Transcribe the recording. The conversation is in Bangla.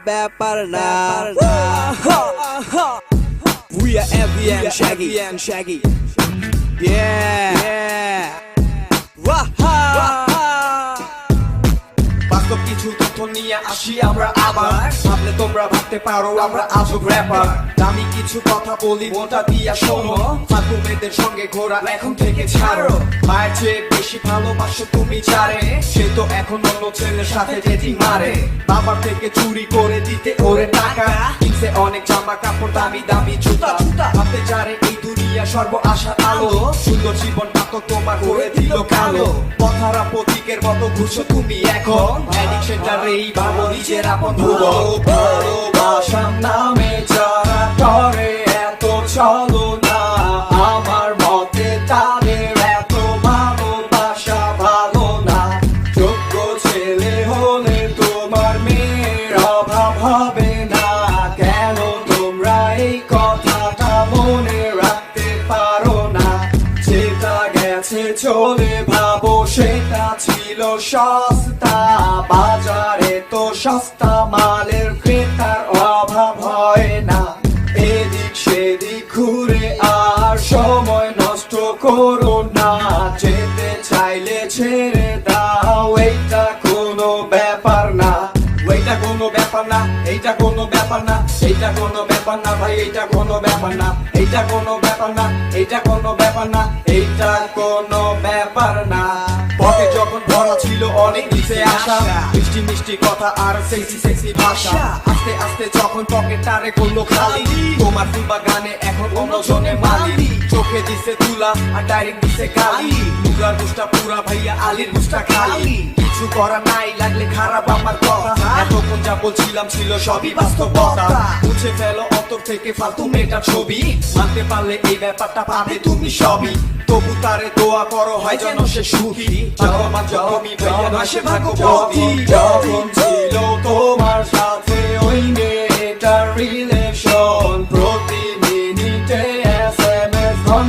ব্যাপার না। We are Envy and Shaggy. Yeah. Waha. বাস্তব কিছু তথ্য নিয়ে আসি আমরা আবার, ভাবলে তোমরা ভাবতে পারো আমরা আজব র্যাপার। দামি কিছু কথা বলি মনটা দিয়া শোনো, ফালতু মেয়েদের সঙ্গে ঘোরা এখন থেকে ছাড়ো। মায়ের চেয়ে বেশি ভালোবাসো তুমি যারে, সে তো এখন অন্য ছেলের সাথে ডেটিং মারে। বাবার থেকে চুরি করে দিতে ওরে টাকা, কিনছে অনেক জামা কাপড় দামি দামি জুতা। ভাবতে যারে এই দুনিয়া সর্ব আশার আলো, সুন্দর জীবনটা তো তোমার করে দিল কালো। পথারা প্রতীকের মতো ঘুরছো তুমি এখন, অ্যাডিকশনটারেই ভাবো নিজের আপন ভালোবাসার নামে যারা করে এত ছলনা, আমার মতে তাদের এত ভালোবাসা ভালো না। যোগ্য ছেলে হলে তোমার মেয়ের অভাব হবে না, কেন তোমরা এই কথাটা মনে রাখতে পারো না? যেটা গেছে চলে ভাবো সেটা ছিল সস্তা, বাজারে তো সস্তা মালের ক্রেতার অভাব হয় না। এদিক সেদিক ঘুরে আর সময় নষ্ট করো না, যেতে চাইলে ছেড়ে দাও, এইটা কোনো ব্যাপার না। এইটা কোনো ব্যাপার না, এইটা কোনো ব্যাপার না, এইটা কোনো ব্যাপার না ভাই, এইটা কোনো ব্যাপার না, এইটা কোনো ব্যাপার না, এইটা কোনো ব্যাপার না, এইটা কোনো ব্যাপার না। পকে যখন ভরা ছিল অনেক নিচে আসা, মিষ্টি মিষ্টি কথা আর সেক্সি সেক্সি ভাষা, আস্তে আস্তে যখন পকেটটারে করলো খালি, তোমার ফুলবা গানে এখন অন্য জনে মালি। চোখে দিছে তুলা আর ডাইরেক্ট দিছে গালি, মুগার বুঝটা পুরা ভাইয়া আলির বুঝটা খালি। কিছু করা নাই লাগলে খারাপ আমার কথা, এতক্ষণ যা বলছিলাম ছিল সবই বাস্তবতা। মুছে ফেলো অন্তর থেকে ফালতু মেয়েটার ছবি, মানতে পারলে এই ব্যাপারটা পাবে তুমি সবই। তবু তারে দোয়া করো হয় যেন সে সুখী, যখন ভাগ্যবতী ভাইয়া নয় সে ভাগ্যবতী। যখন ছিল তোমার